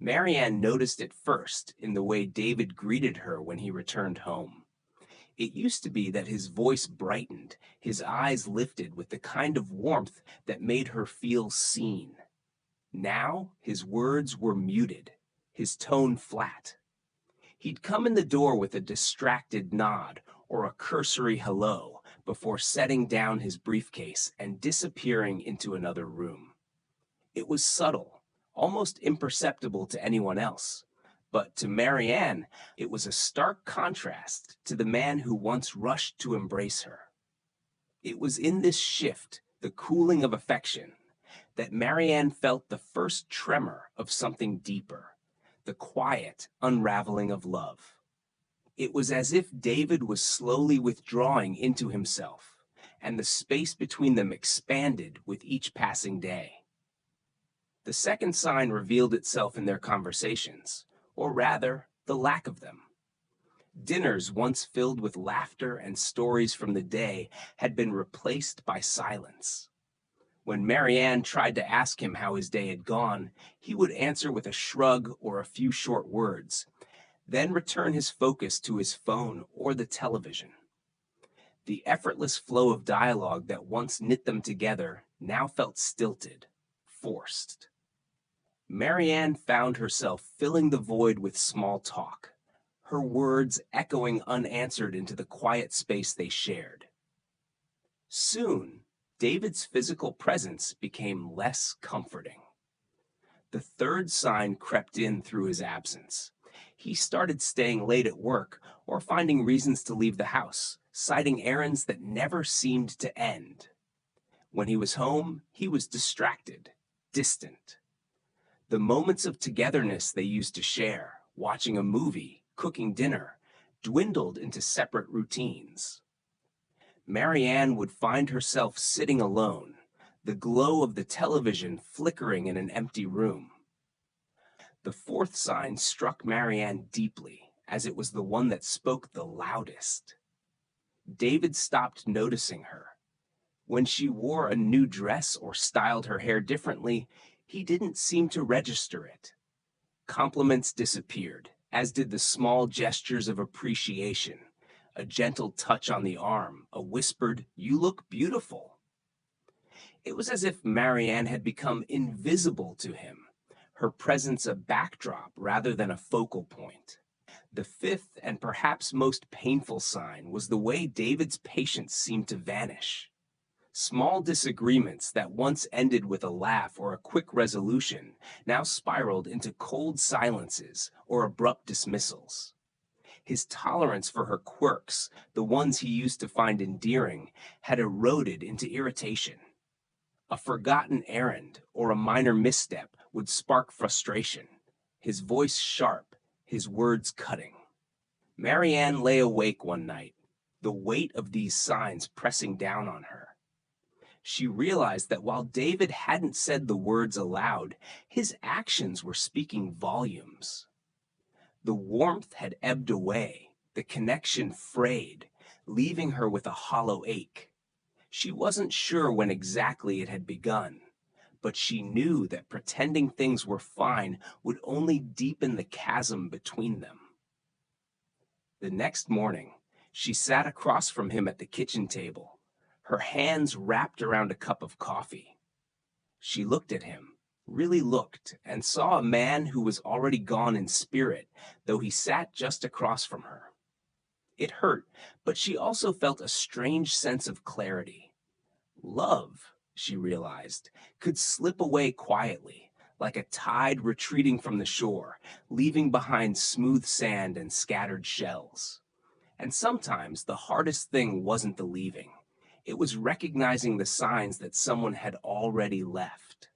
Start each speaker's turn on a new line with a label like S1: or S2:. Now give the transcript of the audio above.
S1: Marianne noticed it first in the way David greeted her when he returned home. It used to be that his voice brightened, his eyes lifted with the kind of warmth that made her feel seen. Now his words were muted, his tone flat. He'd come in the door with a distracted nod or a cursory hello before setting down his briefcase and disappearing into another room. It was subtle, almost imperceptible to anyone else, but to Marianne, it was a stark contrast to the man who once rushed to embrace her. It was in this shift, the cooling of affection, that Marianne felt the first tremor of something deeper, the quiet unraveling of love. It was as if David was slowly withdrawing into himself, and the space between them expanded with each passing day. The second sign revealed itself in their conversations, or rather, the lack of them. Dinners once filled with laughter and stories from the day had been replaced by silence. When Marianne tried to ask him how his day had gone, he would answer with a shrug or a few short words, then return his focus to his phone or the television. The effortless flow of dialogue that once knit them together now felt stilted, forced. Marianne found herself filling the void with small talk, her words echoing unanswered into the quiet space they shared. Soon, David's physical presence became less comforting. The third sign crept in through his absence. He started staying late at work or finding reasons to leave the house, citing errands that never seemed to end. When he was home, he was distracted, distant. The moments of togetherness they used to share, watching a movie, cooking dinner, dwindled into separate routines. Marianne would find herself sitting alone, the glow of the television flickering in an empty room. The fourth sign struck Marianne deeply, as it was the one that spoke the loudest. David stopped noticing her. When she wore a new dress or styled her hair differently, he didn't seem to register it. Compliments disappeared, as did the small gestures of appreciation, a gentle touch on the arm, a whispered, "You look beautiful." It was as if Marianne had become invisible to him, her presence a backdrop rather than a focal point. The fifth and perhaps most painful sign was the way David's patience seemed to vanish. Small disagreements that once ended with a laugh or a quick resolution now spiraled into cold silences or abrupt dismissals. His tolerance for her quirks, the ones he used to find endearing, had eroded into irritation. A forgotten errand or a minor misstep would spark frustration, his voice sharp, his words cutting. Marianne lay awake one night, the weight of these signs pressing down on her. She realized that while David hadn't said the words aloud, his actions were speaking volumes. The warmth had ebbed away, the connection frayed, leaving her with a hollow ache. She wasn't sure when exactly it had begun, but she knew that pretending things were fine would only deepen the chasm between them. The next morning, she sat across from him at the kitchen table, her hands wrapped around a cup of coffee. She looked at him, really looked, and saw a man who was already gone in spirit, though he sat just across from her. It hurt, but she also felt a strange sense of clarity. Love, she realized, could slip away quietly, like a tide retreating from the shore, leaving behind smooth sand and scattered shells. And sometimes the hardest thing wasn't the leaving. It was recognizing the signs that someone had already left.